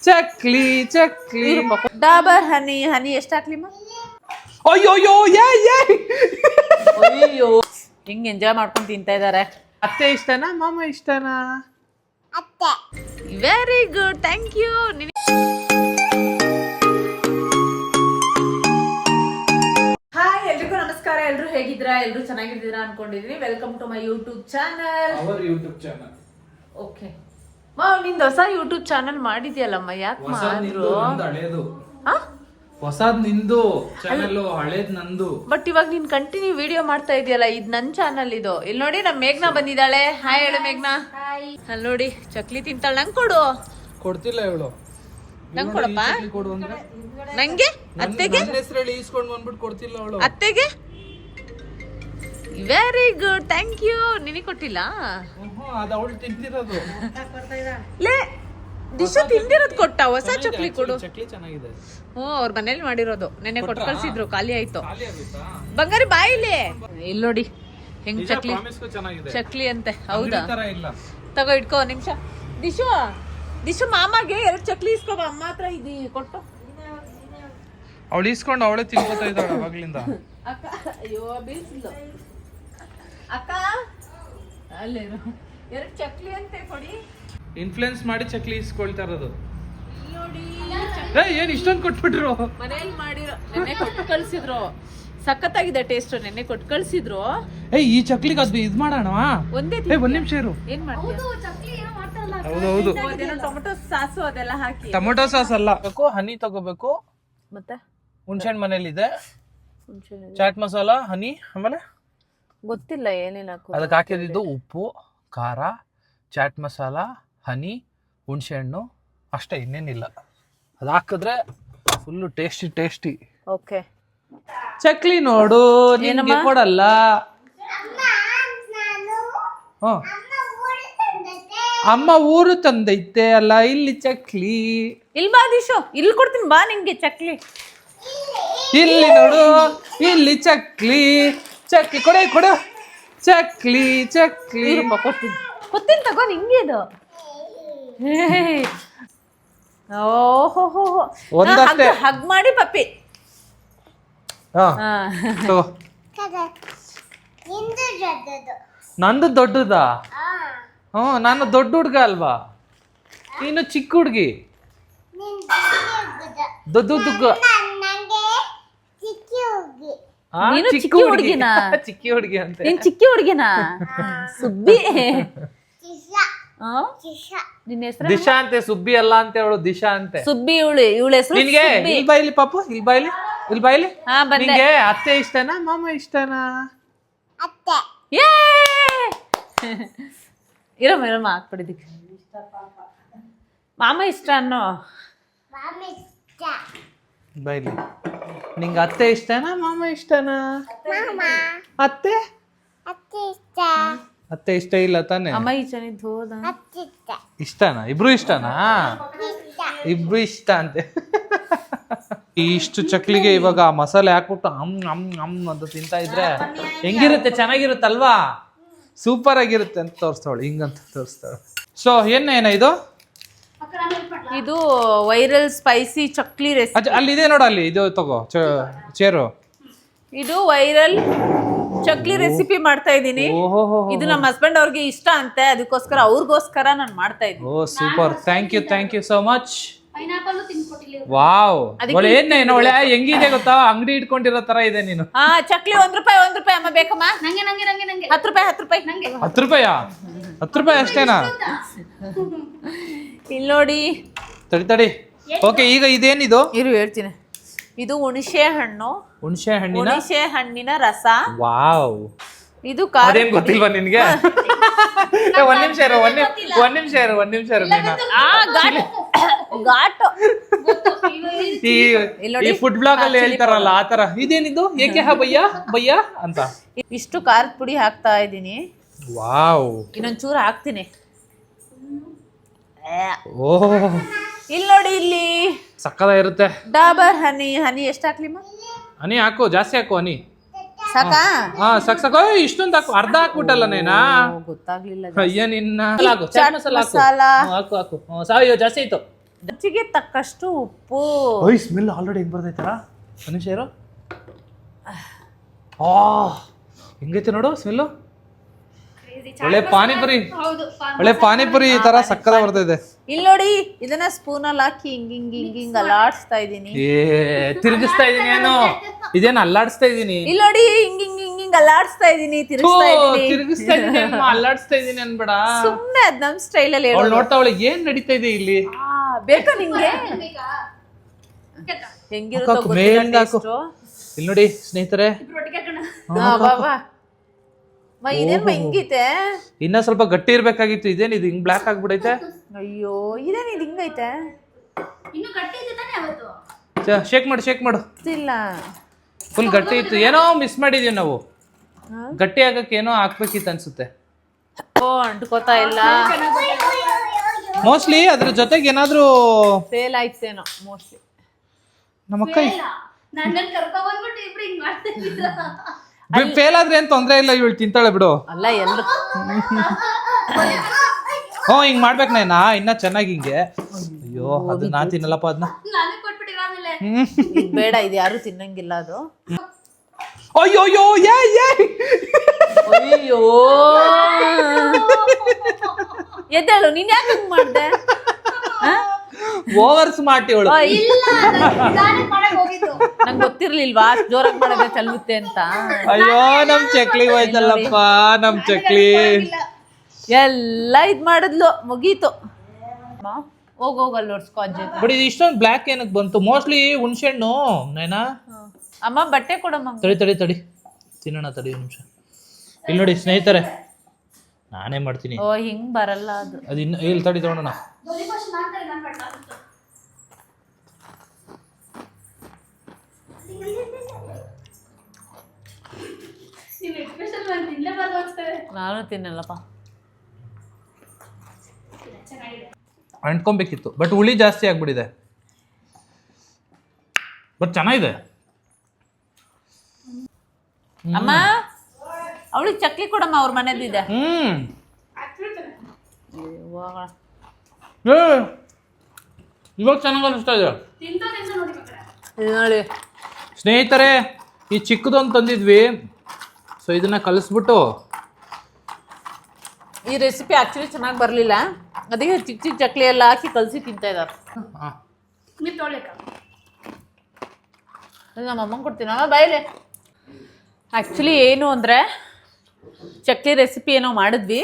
ಚಕ್ಲಿ ಚಕ್ಲಿ. ಡಾಬರ್ ಹನಿ ಹನಿ ಎಷ್ಟು ಹಾಕ್ಲಿಮ್ಮ? ಅಯ್ಯೋ ಅಯ್ಯೋ ಹಿಂಗ್ ಎಂಜಾಯ್ ಮಾಡ್ಕೊಂಡು ತಿಂತಾ ಇದಾರೆ. ಅತ್ತೆ ಇಷ್ಟನಾ ಮಾಮ ಇಷ್ಟನಾ? Very good, thank you. Hi ಎಲ್ರಿಗೂ ನಮಸ್ಕಾರ. ಎಲ್ರು ಹೇಗಿದ್ದೀರಾ? ಎಲ್ರು ಚೆನ್ನಾಗಿದ್ದೀರಾ ಅನ್ಕೊಂಡಿದೀನಿ. Welcome to my YouTube channel. Okay ಮಾವ್, ನಿಂದು ಹೊಸ ಯೂಟ್ಯೂಬ್ ಚಾನಲ್ ಮಾಡಿದ್ಯಲ್ಲಮ್ಮ, ಯಾಕೆ ಮಾಡಿದ್ರು? ಹೊಸದ್ ನಿಂದು ಚಾನಲ್, ಹಳೇದ್ ನಂದು. ಬಟ್ ಇವಾಗ ನೀನ್ ಕಂಟಿನ್ಯೂ ವಿಡಿಯೋ ಮಾಡ್ತಾ ಇದೆಯಲ್ಲ, ಇದು ನನ್ ಚಾನಲ್ ಇದು. ಇಲ್ಲಿ ನೋಡಿ ನಮ್ ಮೇಘ್ನಾ ಬಂದಿದ್ದಾಳೆ. ಹಾಯ್ ಹೇಳು ಮೇಘ್ನಾ. ಅಲ್ಲಿ ನೋಡಿ ಚಕ್ಲಿ ತಿಂತಾಳೆ. ನಂಗೆ ಕೊಡು. ಕೊಡ್ತಿಲ್ಲ ಇವಳು. ನಂಗೆ ಕೊಡಪ್ಪ. ನಂಗೆ ಅತ್ತೆಗೆ ಈಸ್ಕೊಂಡ್ ಬಂದ್ಬಿಟ್ಟು ಕೊಡ್ತಿಲ್ಲ ಅವಳು. ಅತ್ತೆಗೆ ವೆರಿ ಗುಡ್, ಥ್ಯಾಂಕ್ ಯು. ನಿನಗೆ ಕೊಟ್ಟಿಲ್ಲ? ಅದು ಅವಳು ತಿಂತಿರೋದು. ಲೇ ದಿಶಾ ತಿಂದಿರೋದು ಕೊಟ್ಟ. ಹೊಸ ಚಕ್ಲಿ ಕೊಡು. ಚಕ್ಲಿ ಚೆನ್ನಾಗಿದೆ. ಅವ್ರ ಮನೇಲಿ ಮಾಡಿರೋದು. ನೆನ್ನೆ ಕೊಟ್ಟು ಕಳ್ಸಿದ್ರು, ಖಾಲಿ ಆಯ್ತು. ಬಂಗಾರಿ ಬಾಯಿಲಿ. ಇಲ್ಲಿ ನೋಡಿ ಹೆಂಗ್ ಚಕ್ಲಿ ಚಕ್ಲಿ ಅಂತೆ. ಹೌದಾ? ತಗೋ ಇಟ್ಕೋ ನಿಮಿಷ. ದಿಶು ಮಾಮಗೆ 2 ಚಕ್ಲಿ ಇಸ್ಕೋಬ. ಅಮ್ಮ ಹತ್ರ ಇದು ಕೊಟ್ಟು. ಅವಳು ಇಸ್ಕೊಂಡು ಅವಳೇ ತಿನ್ಕೋತಾ ಇದ್ದಾಳೆ ಅವಾಗ್ಲಿಂದ. ಅಕ್ಕ ಅಯ್ಯೋ ಬೀಳ್ಸಿಲ್ಲ ಅಕ್ಕ. ಅಲ್ಲೇ 2 ಚಕ್ಲಿ ಅಂತೆ ಕೊಡಿ. ಇನ್ಫ್ಲುಯೆನ್ಸ್ ಮಾಡಿ ಚಕ್ಲಿ ಇಸ್ಕೊಳ್ತಾ ಇರೋದು. ನೋಡಿ ಏನ್ ಇಷ್ಟೊಂದು ಕೊಟ್ಬಿಟ್ರು. ಮನೇಲಿ ಮಾಡಿರೋ. ನೆನ್ನೆ ಕೊಟ್ಟು ಕಳ್ಸಿದ್ರು. ಸಖತ್ತಾಗಿದೆ ಟೇಸ್ಟ್. ನೆನ್ನೆ ಕೊಟ್ಟು ಕಳ್ಸಿದ್ರು. ಈ ಚಕ್ಲಿಗೆ ಅದು ಇದ್ ಮಾಡೋಣ. ಒಂದೇ ಒಂದ್ ನಿಮಿಷ ಇರು. ಏನ್ ಮಾಡ್ತೀಯ? ಹೌದು ಟೊಮೆಟೊ ಸಾಸು ಅದೆಲ್ಲ ಹಾಕಿ. ಟೊಮೆಟೊ ಸಾಸ್ ಅಲ್ಲ, ಹನಿ ತಗೋಬೇಕು. ಮತ್ತೆ ಹುಣಸೆಹಣ್ಣು ಮನೇಲಿದೆ. ಚಾಟ್ ಮಸಾಲ, ಹನಿ, ಆಮೇಲೆ ಗೊತ್ತಿಲ್ಲ ಏನೇನು ಹಾಕೋ. ಅದಕ್ಕೆ ಹಾಕಿದ್ದು ಉಪ್ಪು, ಖಾರ, ಚಾಟ್ ಮಸಾಲ, ಹನಿ, ಹುಣಸೆಹಣ್ಣು ಅಷ್ಟೇ, ಇನ್ನೇನಿಲ್ಲ. ಅದು ಹಾಕಿದ್ರೆ full tasty tasty. Okay chakli ನೋಡು, ನಿನಗೆ ಕೊಡಲ್ಲ. ಅಮ್ಮ ಊರು ತಂದೈತೆ ಅಲ್ಲ, ಇಲ್ಲಿ ಚಕ್ಲಿ. ಇಲ್ಲಿ ಬಾ ದಿಶು, ಇಲ್ಲಿ ಕೊಡ್ತೀನಿ ಬಾ ನಿಂಗೆ ಚಕ್ಲಿ. ಇಲ್ಲಿ ನೋಡು, ಇಲ್ಲಿ ಚಕ್ಲಿ ಚಕ್ಲಿ ಕೊಡೆ ಕೊಡು. ಚಕ್ಲಿ ಚಕ್ಲಿ ಕೊಡ್ತೀನಿ ತಗೋ. ನಿಂಗೆ ಇದು ಓಹೋ ಒಂದಷ್ಟೇ. ಹಗ್ ಮಾಡಿ ಪಪ್ಪಿ. ನಂದು ದೊಡ್ಡದಾ? ನಾನು ದೊಡ್ಡ ಹುಡ್ಗ ಅಲ್ವಾ? ನೀನು ಚಿಕ್ಕ ಹುಡ್ಗಿ. ದೊಡ್ಡ ಚಿಕ್ಕಿ ಹುಡುಗಿನ? ಚಿಕ್ಕಿ ಹುಡ್ಗಿ ಅಂತ. ನೀನ್ ಚಿಕ್ಕಿ ಹುಡುಗಿನ? ಸುಬ್ಬಿ. ನಿನ್ನ ಹೆಸರು ದಿಶಾ ಅಂತೆ, ಸುಬ್ಬಿ ಅಲ್ಲ ಅಂತ ಹೇಳು. ದಿಶಾ ಅಂತೆ. ಸುಬ್ಬಿ. ಇವಳ ಹೆಸರು ನಿನ್ಗೆ ಇಲ್ಲಿ ಬಾಯ್ಲಿ ಪಾಪು, ಇಲ್ಲಿ ಬಾಯ್ಲಿ, ಇಲ್ಲಿ ಬಾಯ್ಲಿ. ಹಾ ಬಂದೆ. ನಿಂಗೆ ಅತ್ತೆ ಇಷ್ಟನಾ ಮಾಮ ಇಷ್ಟನಾ? ಅತ್ತೆ. ಇರಮ್ಮ ಹಾಕ್ಬಿಡಿದಕ್ಕೆ. ಮಾಮ ಇಷ್ಟ ಅನ್ನೋ. ಬಾಯ್ಲಿ. ನಿಂಗೆ ಅತ್ತೆ ಇಷ್ಟನಾ ಮಾಮ ಇಷ್ಟನಾ? ಅತ್ತೆ ಅತ್ತೆ ಇಷ್ಟ ಇಲ್ಲ ತಾನೆ? ಅಮ್ಮ ಈಚನಿದ್ದು ಹೋದ. ಇಷ್ಟನಾ? ಇಬ್ರು ಇಷ್ಟನಾ? ಇಬ್ರು ಇಷ್ಟ ಅಂತೆ. ಇಷ್ಟು ಚಕ್ಲಿಗೆ ಇವಾಗ ಮಸಾಲೆ ಹಾಕ್ಬಿಟ್ಟು ಅಂತ ತಿಂತಾ ಇದ್ರೆ ಹೆಂಗಿರುತ್ತೆ? ಚೆನ್ನಾಗಿರುತ್ತಲ್ವಾ? ಸೂಪರ್ ಆಗಿರುತ್ತೆ ಅಂತ ತೋರಿಸ್ತಾವಳು. ಹಿಂಗಂತ ತೋರಿಸ್ತಾವಳು. ಸೊ ಏನ ಇದು? ಇದು ವೈರಲ್ ಸ್ಪೈಸಿ ಚಕ್ಲಿ ರೆಸಿಪಿ. ಅಲ್ಲಿದೆ ನೋಡು, ಅಲ್ಲಿ ಇದು ತಗೋ ಚೇರು. ಇದು ವೈರಲ್ ಚಕ್ಲಿ ರೆಸಿಪಿ ಮಾಡ್ತಾ ಇದ್ದೀನಿ. ಇದು ನಮ್ಮ ಹಸ್ಬೆಂಡ್ ಅವ್ರಿಗೆ ಇಷ್ಟ ಅಂತೆ, ಅದಕ್ಕೋಸ್ಕರ ಅವ್ರಿಗೋಸ್ಕರ ನಾನು ಮಾಡ್ತಾ ಇದ್ದೀನಿ. Oh super, thank you so much. Wow, ಒಳ್ಳೆ ಹೆಂಗಿದೆ ಗೊತ್ತಾ? ಅಂಗಡಿ ಇಟ್ಕೊಂಡಿರೋ ತರ ಇದೆ ನೀನು. ಚಕ್ಲಿ 1 ರೂಪಾಯಿ ಅಮ್ಮ ಬೇಕಮ್ಮ? ನಂಗೆ 10 ರೂಪಾಯಿ 10 ರೂಪಾಯಾ? 10 ರೂಪಾಯಿ ಅಷ್ಟೇನಾ? ಇಲ್ಲಿ ನೋಡಿ. ತಡಿ. ಓಕೆ, ಈಗ ಇದೇನಿದು? ಹೇಳ್ತೀನಿ. ಇದು ಹುಣಸೆ ಹಣ್ಣಿನ ರಸ. ವಾವ್, ಇದು ಗೊತ್ತಿಲ್ವಾ ನಿನ್ಗೆ? ಒಂದ್ ನಿಮಿಷ ಇರು. ಘಾಟು. ಈ ಫುಡ್ ಬ್ಲಾಗ್ ಅಲ್ಲಿ ಹೇಳ್ತಾರಲ್ಲ ಆ ತರ. ಇದೇನಿದು? ಏಕೆ ಭಯ್ಯ ಅಂತ. ಇಷ್ಟು ಖಾರದ ಪುಡಿ ಹಾಕ್ತಾ ಇದ್ದೀನಿ. ವಾವ್, ಇನ್ನೊಂಚೂರು ಹಾಕ್ತೀನಿ. ಓಹ್, ಇಲ್ಲಿ ನೋಡಿ, ಇಲ್ಲಿ ಸಕ್ಕತ್ತಾಗಿರುತ್ತೆ. ಡಾಬರ್ ಹನಿ ಎಷ್ಟು ಹಾಕ್ಲಿಮ್ಮ? ಹನಿ ಹಾಕು, ಜಾಸ್ತಿ ಹಾಕು ಹನಿ. ಸಾಕಾ? ಸಾಕು. ಇಷ್ಟೊಂದು ಹಾಕು. ಅರ್ಧ ಹಾಕ್ಬಿಟ್ಟಲ್ಲ ನೇನಾ? ಗೊತ್ತಾಗ್ಲಿಲ್ಲ. ಅಯ್ಯ ನಿನ್ನ. ಚಾಟ್ ಮಸಾಲ ಹಾಕು. ಸಾವಯವ ಜಾಸ್ತಿ ಆಯ್ತು. ರುಚಿಗೆ ತಕ್ಕಷ್ಟು ಉಪ್ಪು. ಓಯ್ ಸ್ಮೆಲ್ ಆಲ್ರೆಡಿ ಹೆಂಗ್ ಬರ್ತೈತಲ್ಲ ಮನುಷ್ಯ ಇರೋ ಹೆಂಗೈತೆ ನೋಡು ಸ್ಮೆಲ್ಲು. ಒಳ್ಳೆ ಪಾನಿಪುರಿ ಈ ತರ ಸಕ್ಕದ ಬರ್ತೈತೆ. ಇಲ್ಲಿ ನೋಡಿ, ಇದನ್ನ ಸ್ಪೂನಲ್ಲಿ ಹಾಕಿ ಹಿಂಗ್ ಅಲ್ಲಾಡಿಸ್ತಾ ಇದೀನಿ. ತಿರುಗಿಸ್ತಾ ಇದೀನಿ ಏನು? ಇದೇನು ಅಲ್ಲಾಡಿಸ್ತಾ ಇದೀನಿ? ಇಲ್ಲಿ ನೋಡಿ, ಹಿಂಗ್ ಅಲ್ಲಾಡಿಸ್ತಾ ಇದೀನಿ, ತಿರುಗಿಸ್ತಾ ಇದೀನಿ. ಅಲ್ಲಾಡಿಸ್ತಾ ಇದೀನಿ ಅನ್ಬೇಡ, ಸುಮ್ನೆ ಅದ್ ನಮ್ ಸ್ಟೈಲ್ ಅಲ್ಲಿ ಅವಳು ನೋಡ್ತಾವಳೆ ಏನ್ ನಡೀತಾ ಇದೆ ಇಲ್ಲಿ. ಬೇಕಾ ನಿಂಗೆ? ಹೆಂಗಿರುತ್ತೋ ಗೊತ್ತಿಲ್ಲ. ಇಲ್ಲಿ ನೋಡಿ ಸ್ನೇಹಿತರೆ, ಇದೇನ್ ಹಿಂಗೈತೆ? ಇನ್ನ ಸ್ವಲ್ಪ ಗಟ್ಟಿ ಇರ್ಬೇಕಾಗಿತ್ತು. ಇದೇನ್ ಇದು ಹಿಂಗ್ ಬ್ಲಾಕ್ ಆಗ್ಬಿಡೈತೆ? ಅಯ್ಯೋ, ಇದೇನ್ ಇದು ಹಿಂಗೈತೆ? ಶೇಕ್ ಮಾಡು. ಇಲ್ಲ, ಫುಲ್ ಗಟ್ಟಿ ಇತ್ತು. ಏನೋ ಮಿಸ್ ಮಾಡಿದೀವಿ ನಾವು. ಗಟ್ಟಿ ಆಗಕ್ಕೆ ಏನೋ ಹಾಕ್ಬೇಕಿತ್ತು ಅನ್ಸುತ್ತೆ. ಅಂಟ್ಕೋತಾ ಇಲ್ಲ. ಮೋಸ್ಟ್ಲಿ ಅದ್ರ ಜೊತೆಗೆ ಏನಾದ್ರೂ ಫೇಲ್ ಆಯ್ತೇನೋ ಮೋಸ್ಟ್ಲಿ. ನಮ್ಮ ಕೈ ಫೇಲ್ ಆದ್ರೆ ಏನ್ ತೊಂದ್ರೆ ಇಲ್ಲ, ಇವಳು ತಿಂತಾಳೆ ಬಿಡು. ಅಲ್ಲ ಎಲ್ರು ಹಿಂಗ್ ಮಾಡ್ಬೇಕು ನಾ ಇನ್ನ ಚೆನ್ನಾಗಿ ಹಿಂಗೆ. ಅಯ್ಯೋ, ಅದು ನಾ ತಿನ್ನಲ್ಲಪ್ಪ ಅದನ್ನ. ಬೇಡ, ಇದು ಯಾರು ತಿನ್ನಂಗಿಲ್ಲ ಅದು. ಅಯ್ಯೋ ಅಯ್ಯೋ, ಎದ್ದೇಳು, ನೀನ್ ಯಾಕೆ ಹಿಂಗ್ ಮಾಡ್ದೆ? ಓವರ್ ಸ್ಮಾರ್ಟ್ ಇವಳು. ನಂಗೆ ಗೊತ್ತಿರ್ಲಿಲ್ವಾ ಜೋರಾಗಿ ಮಾಡಿದ್ರೆ ಚಲುತ್ತೆ ಅಂತ. ಅಯ್ಯೋ, ನಮ್ ಚಕ್ಲಿ ಹೋಯ್ತಲ್ಲಪ್ಪ, ನಮ್ ಚಕ್ಲಿ ಎಲ್ಲ ಇದ್ ಮಾಡಿದ್ಲು, ಮುಗೀತು. ಹೋಗಲ್ಲಿ ನೋಡ್ಸ್ಕೊ ಅಜ್ಜಿ. ಬಟ್ ಇದು ಇಷ್ಟೊಂದು ಬ್ಲ್ಯಾಕ್ ಏನಕ್ಕೆ ಬಂತು? ಮೋಸ್ಟ್ಲಿ ಹುಣ್ಸೆಹಣ್ಣು ನೈನಾ. ಅಮ್ಮ ಬಟ್ಟೆ ಕೊಡಮ್ಮ. ತಡಿ ತಿನ್ನೋಣ, ತಡಿ ನಿಮಿಷ. ಇಲ್ಲಿ ನೋಡಿ ಸ್ನೇಹಿತರೆ, ನಾನೇ ಮಾಡ್ತೀನಿ. ಹಿಂಗ್ ಬರಲ್ಲ ಅದು ಇನ್ನು ಇಲ್ಲಿ ತಡಿ ತಗೊಳ್ಳೋಣ. ನಾನು ತಿನ್ನಲ್ಲಪ್ಪ. ಅಂಟ್ಕೊಬೇಕಿತ್ತು, ಬಟ್ ಹುಳಿ ಜಾಸ್ತಿ ಆಗ್ಬಿಟ್ಟಿದೆ. ಬಟ್ ಚೆನ್ನಾಗಿದೆ. ಅಮ್ಮ, ಅವಳಿಗೆ ಚಕ್ಲಿ ಕೊಡಮ್ಮ, ಅವ್ರ ಮನೆದಿದೆ. ಇವಾಗ ಚೆನ್ನಾಗಿ ಅನಿಸ್ತಾ ಇದೆ ನೋಡಿ ಸ್ನೇಹಿತರೆ. ಈ ಚಿಕ್ಕದೊಂದು ತಂದಿದ್ವಿ, ಸೊ ಇದನ್ನ ಕಲಿಸ್ಬಿಟ್ಟು. ಈ ರೆಸಿಪಿ ಆಕ್ಚುಲಿ ಚೆನ್ನಾಗಿ ಬರಲಿಲ್ಲ, ಅದಕ್ಕೆ ಚಿಕ್ಕ ಚಕ್ಲಿ ಎಲ್ಲ ಹಾಕಿ ಕಲಸಿ ತಿಂತಾ ಇದ್ದಾರೆ. ನಮ್ಮ ಅಮ್ಮಂಗೆ ಕೊಡ್ತೀನಿ, ಅಮ್ಮ ಬಾಯಿಲೆ. ಆ್ಯಕ್ಚುಲಿ ಏನು ಅಂದರೆ, ಚಕ್ಲಿ ರೆಸಿಪಿ ಏನೋ ಮಾಡಿದ್ವಿ,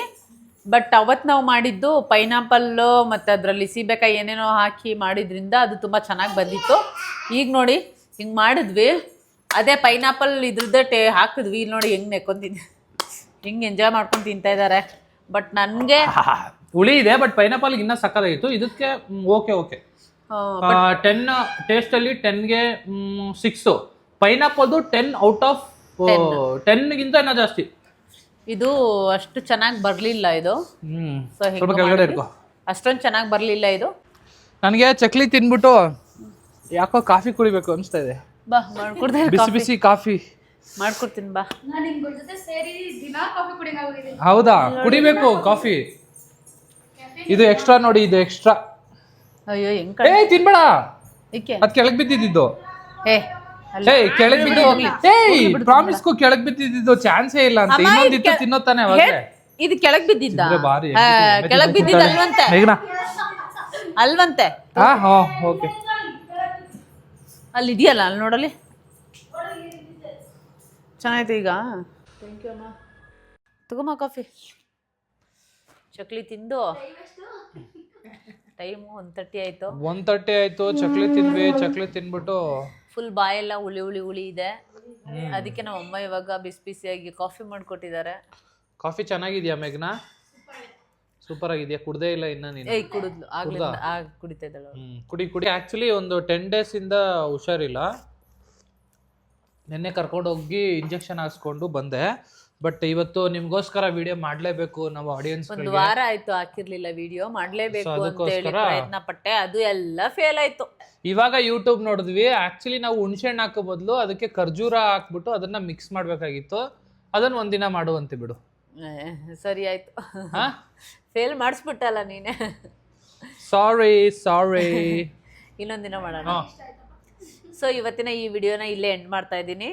ಬಟ್ ಅವತ್ತು ನಾವು ಮಾಡಿದ್ದು ಪೈನಾಪಲ್ಲು ಮತ್ತು ಅದರಲ್ಲಿ ಸೀಬೆಕಾಯಿ ಏನೇನೋ ಹಾಕಿ ಮಾಡಿದ್ರಿಂದ ಅದು ತುಂಬ ಚೆನ್ನಾಗಿ ಬಂದಿತ್ತು. ಈಗ ನೋಡಿ ಹಿಂಗೆ ಮಾಡಿದ್ವಿ, ಅದೇ ಪೈನಾಪಲ್ ಇದ್ರದ್ದೇ ಹಾಕಿದ್ವಿ. ಇಲ್ಲಿ ನೋಡಿ ಹೆಂಗೆ ನೆಕ್ಕೊಂತಿದ್ದೆ, ಹಿಂಗೆ ಎಂಜಾಯ್ ಮಾಡ್ಕೊಂಡು ತಿಂತಾ ಇದ್ದಾರೆ. ಬಟ್ ನನಗೆ ಹುಳಿ ಇದೆ, ಬಟ್ ಪೈನಾಪಲ್ ಇನ್ನೂ ಸಕ್ಕತ್ತಾಗಿತ್ತು. ಇದಕ್ಕೆ ಓಕೆ 10 ಟೇಸ್ಟಲ್ಲಿ 10ಗೆ 6. ಪೈನಾಪಲ್ದು 10 ಔಟ್ ಆಫ್ 10ಗಿಂತ ಇನ್ನೂ ಜಾಸ್ತಿ. ಇದು ಅಷ್ಟು ಚೆನ್ನಾಗಿ ಬರಲಿಲ್ಲ ಇದು. ಅಷ್ಟೊಂದು ಚೆನ್ನಾಗಿ ಬರಲಿಲ್ಲ ಇದು. ನನಗೆ ಚಕ್ಲಿ ತಿನ್ಬಿಟ್ಟು ಯಾಕೋ ಕಾಫಿ ಕುಡಿಬೇಕು ಅನಿಸ್ತಾ ಇದೆ. ಬಾ ಮಾಡ್ಕೊಡ್ತೀನಿ, ಬಿಸಿ ಕಾಫಿ ಮಾಡ್ಕೊಡ್ತೀನಿ ಬಾ. ಹೌದಾ, ಕುಡಿಬೇಕು ಕಾಫಿ. ಇದು ಎಕ್ಸ್ಟ್ರಾ ನೋಡಿ, ಇದು ಎಕ್ಸ್ಟ್ರಾ. ಅಯ್ಯೋ ಹೆಂಗ್ ತಿನ್ಬೇಡ, ಅದ್ ಕೆಳಗ್ ಬಿದ್ದಿದ್ದು. ಕೆಳಗ್ ಬಿದ್ದು ಪ್ರಾಮಿಸ್ಕೋ, ಕೆಳಗ್ ಬಿದ್ದಿದ್ದು ಚಾನ್ಸೇ ಇಲ್ಲ ಅಂತ. ಇನ್ನೊಂದಿತ್ತು ತಿನ್ನೋ ತಾನೆ ಅವಾಗ. ಇದು ಕೆಳಗ್ ಬಿದ್ದಿದ್ದ? ಕೆಳಗ್ ಬಿದ್ದಿದ್ದ ಅಲ್ವಂತೆ. ಓಕೆ, ಅಲ್ಲಿ ಇದೆಯಲ್ಲ, ಅಲ್ಲಿ ನೋಡಲಿ. ಚೆನ್ನಾಯ್ತು. ಈಗ ಥ್ಯಾಂಕ್ ಯು ಅಮ್ಮ. ತಗೋಮ್ಮ ಕಾಫಿ. ಚಕ್ಲಿ ತಿಂದು ಟೈಮು 1:30 ಆಯಿತು. 1:30 ಆಯಿತು. ಚಕ್ಲಿ ತಿಂದ್ವಿ. ಚಕ್ಲಿ ತಿನ್ಬಿಟ್ಟು ಫುಲ್ ಬಾಯೆಲ್ಲ ಹುಳಿ ಇದೆ. ಅದಕ್ಕೆ ನಮ್ಮ ಅಮ್ಮ ಇವಾಗ ಬಿಸಿಯಾಗಿ ಕಾಫಿ ಮಾಡಿಕೊಟ್ಟಿದ್ದಾರೆ. ಕಾಫಿ ಚೆನ್ನಾಗಿದೆಯಾ ಮೇಘನಾ? ಸೂಪರ್ ಆಗಿದೆಯಾ? ಕುಡ್ದೇ ಇಲ್ಲ ಇನ್ನ ನೀನು? ಕುಡಿದ್ಲು, ಕುಡಿತಾ ಇದ್ದಾಳೆ. ಕುಡಿ. ಆ್ಯಕ್ಚುಲಿ ಒಂದು 10 days ಇಂದ ಹುಷಾರಿಲ್ಲ. ನಿನ್ನೆ ಕರ್ಕೊಂಡು ಹೋಗಿ ಇಂಜೆಕ್ಷನ್ ಹಾಕ್ಸ್ಕೊಂಡು ಬಂದೆ. ಬಟ್ ಇವತ್ತು ನಿಮ್ಗೋಸ್ಕರ ವಿಡಿಯೋ ಮಾಡ್ಲೇಬೇಕು, ನಮ್ಮ ಆಡಿಯನ್ಸ್. ಒಂದು ವಾರ ಆಯ್ತು ಹಾಕಿರ್ಲಿಲ್ಲ ವಿಡಿಯೋ, ಮಾಡ್ಲೇಬೇಕು ಅಂತ ಹೇಳಿ ಪ್ರಯತ್ನ ಪಟ್ಟೆ, ಅದು ಎಲ್ಲ ಫೇಲ್ ಆಯ್ತು. ಇವಾಗ ಯೂಟ್ಯೂಬ್ ನೋಡಿದ್ವಿ. ಆಕ್ಚುಲಿ ನಾವು ಹುಣಸೆಹಣ್ಣು ಹಾಕೋ ಬದಲು ಅದಕ್ಕೆ ಖರ್ಜೂರ ಹಾಕ್ಬಿಟ್ಟು ಅದನ್ನ ಮಿಕ್ಸ್ ಮಾಡ್ಬೇಕಾಗಿತ್ತು. ಅದನ್ನ ಒಂದಿನ ಮಾಡುವಂತೆ ಬಿಡು. ಸರಿ ಆಯ್ತು. ಫೇಲ್ ಮಾಡಿಸ್ಬಿಟ್ಟಲ್ಲ ನೀನೆ. ಸಾರಿ ಇನ್ನೊಂದಿನ ಮಾಡೋಣ. ಸೊ ಇವತ್ತಿನ ಈ ವಿಡಿಯೋನ ಇಲ್ಲೇ ಎಂಡ್ ಮಾಡ್ತಾ ಇದ್ದೀನಿ.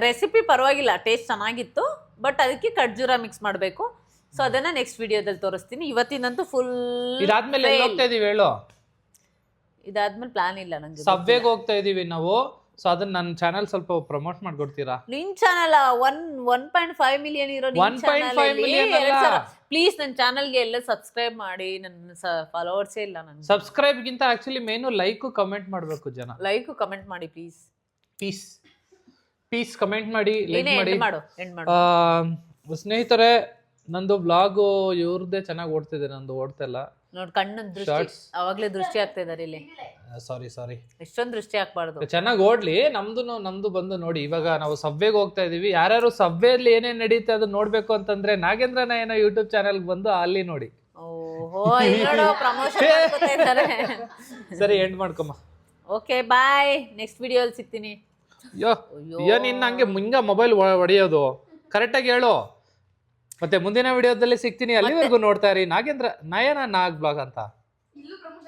ರೆಸಿಪಿ ಪರವಾಗಿಲ್ಲ, ಟೇಸ್ಟ್ ಚೆನ್ನಾಗಿತ್ತು, ಬಟ್ ಅದಕ್ಕೆ ಖರ್ಜೂರ ಮಿಕ್ಸ್ ಮಾಡಬೇಕು. ಸೊ ಅದನ್ನ ನೆಕ್ಸ್ಟ್ ವಿಡಿಯೋದಲ್ಲಿ ತೋರಿಸ್ತೀನಿ. ಇವತ್ತಿನಂತೂ ಫುಲ್. ಇದಾದ್ಮೇಲೆ ಎಲ್ಲಿ ಹೋಗ್ತಾ ಇದೀವಿ ಹೇಳು? ಇದಾದ್ಮೇಲೆ ಪ್ಲಾನ್ ಇಲ್ಲ ನಂಗೆ. ಸಬ್ವೆಗೆ ಹೋಗ್ತಾ ಇದೀವಿ ನಾವು. ಸೊ ಅದನ್ನ ನನ್ನ ಚಾನಲ್ ಸ್ವಲ್ಪ ಪ್ರಮೋಟ್ ಮಾಡ್ಕೊಡ್ತೀರಾ? ನಿನ್ ಚಾನಲ್ 1.5 ಮಿಲಿಯನ್ ಇರೋ 1.5 ಮಿಲಿಯನ್ ಪ್ಲೀಸ್ ನನ್ನ ಚಾನಲ್ಗೆ ಎಲ್ಲ ಸಬ್ಸ್ಕ್ರೈಬ್ ಮಾಡಿ. ನನ್ನ ಫಾಲೋವರ್ಸೇ ಇಲ್ಲ ನನಗೆ. ಸಬ್ಸ್ಕ್ರೈಬ್ ಗಿಂತ ಆಕ್ಚುಲಿ ಮೇನು ಲೈಕ್ ಕಮೆಂಟ್ ಮಾಡಬೇಕು ಜನ. ಲೈಕ್ ಕಮೆಂಟ್ ಮಾಡಿ ಪ್ಲೀಸ್. ಪೀಸ್ ಕಮೆಂಟ್ ಮಾಡಿ, ಲೈಕ್ ಮಾಡಿ. ಎಂಡ್ ಮಾಡು. ಸ್ನೇಹಿತರೆ, ನಂದು ಬ್ಲಾಗು ಇವ್ರದ್ದೇ ಚೆನ್ನಾಗಿ ಓಡ್ತಿದೆ, ನಂದು ಓಡ್ತಿಲ್ಲ ನೋಡ್. ಕಣ್ಣು ದೃಷ್ಟಿ ಅವಾಗ್ಲೇ ದೃಷ್ಟಿ ಆಗ್ತಾ ಇದಾರೆ ಇಲ್ಲಿ. ಸಾರಿ ಇಷ್ಟೊಂದು ದೃಷ್ಟಿ ಹಾಕ್ಬಾರ್ದು. ಚೆನ್ನಾಗಿ ಓಡ್ಲಿ. ನಮ್ದು ಬಂದು ನೋಡಿ. ಇವಾಗ ನಾವು ಸಬ್ವೆಗೆ ಹೋಗ್ತಾ ಇದೀವಿ. ಯಾರ್ಯಾರು ಸಬ್ವೆಯಲ್ಲಿ ಏನೇನ್ ನಡೀತೆ ಅದು ನೋಡ್ಬೇಕು ಅಂತಂದ್ರೆ ನಾಗೇಂದ್ರ ನಯನ ಯೂಟ್ಯೂಬ್ ಚಾನೆಲ್ ಬಂದು ಅಲ್ಲಿ ನೋಡಿ. ಓಹೋ, ಪ್ರಮೋಷನ್ ಮಾಡ್ಕೊತಾ ಇದ್ದಾರೆ. ಸರಿ, ಎಂಡ್ ಮಾಡ್ಕೊಮ್ಮ. ಓಕೆ, ಬಾಯ್. ನೆಕ್ಸ್ಟ್ ವಿಡಿಯೋಲಿ ಸಿಗ್ತೀನಿ. ಅಯ್ಯೋ ನಿನ್ನ ಹಂಗೆ ಮುಂಗ ಮೊಬೈಲ್ ಹೊಡೆಯೋದು ಕರೆಕ್ಟಾಗಿ ಹೇಳು. ಮತ್ತೆ ಮುಂದಿನ ವಿಡಿಯೋದಲ್ಲಿ ಸಿಗ್ತೀನಿ. ಅಲ್ಲಿವರೆಗೂ ನೋಡ್ತಾ ಇರಿ ನಾಗೇಂದ್ರ ನಯನ ನಾಗ್ ಬ್ಲಾಗ್ ಅಂತ.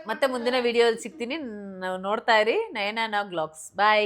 ಮತ್ತೆ ಮುಂದಿನ ವಿಡಿಯೋದಲ್ಲಿ ಸಿಗ್ತೀನಿ. ನೋಡ್ತಾ ಇರಿ ನಯನ ನಾಗ್ ಬ್ಲಾಗ್ಸ್. ಬಾಯ್.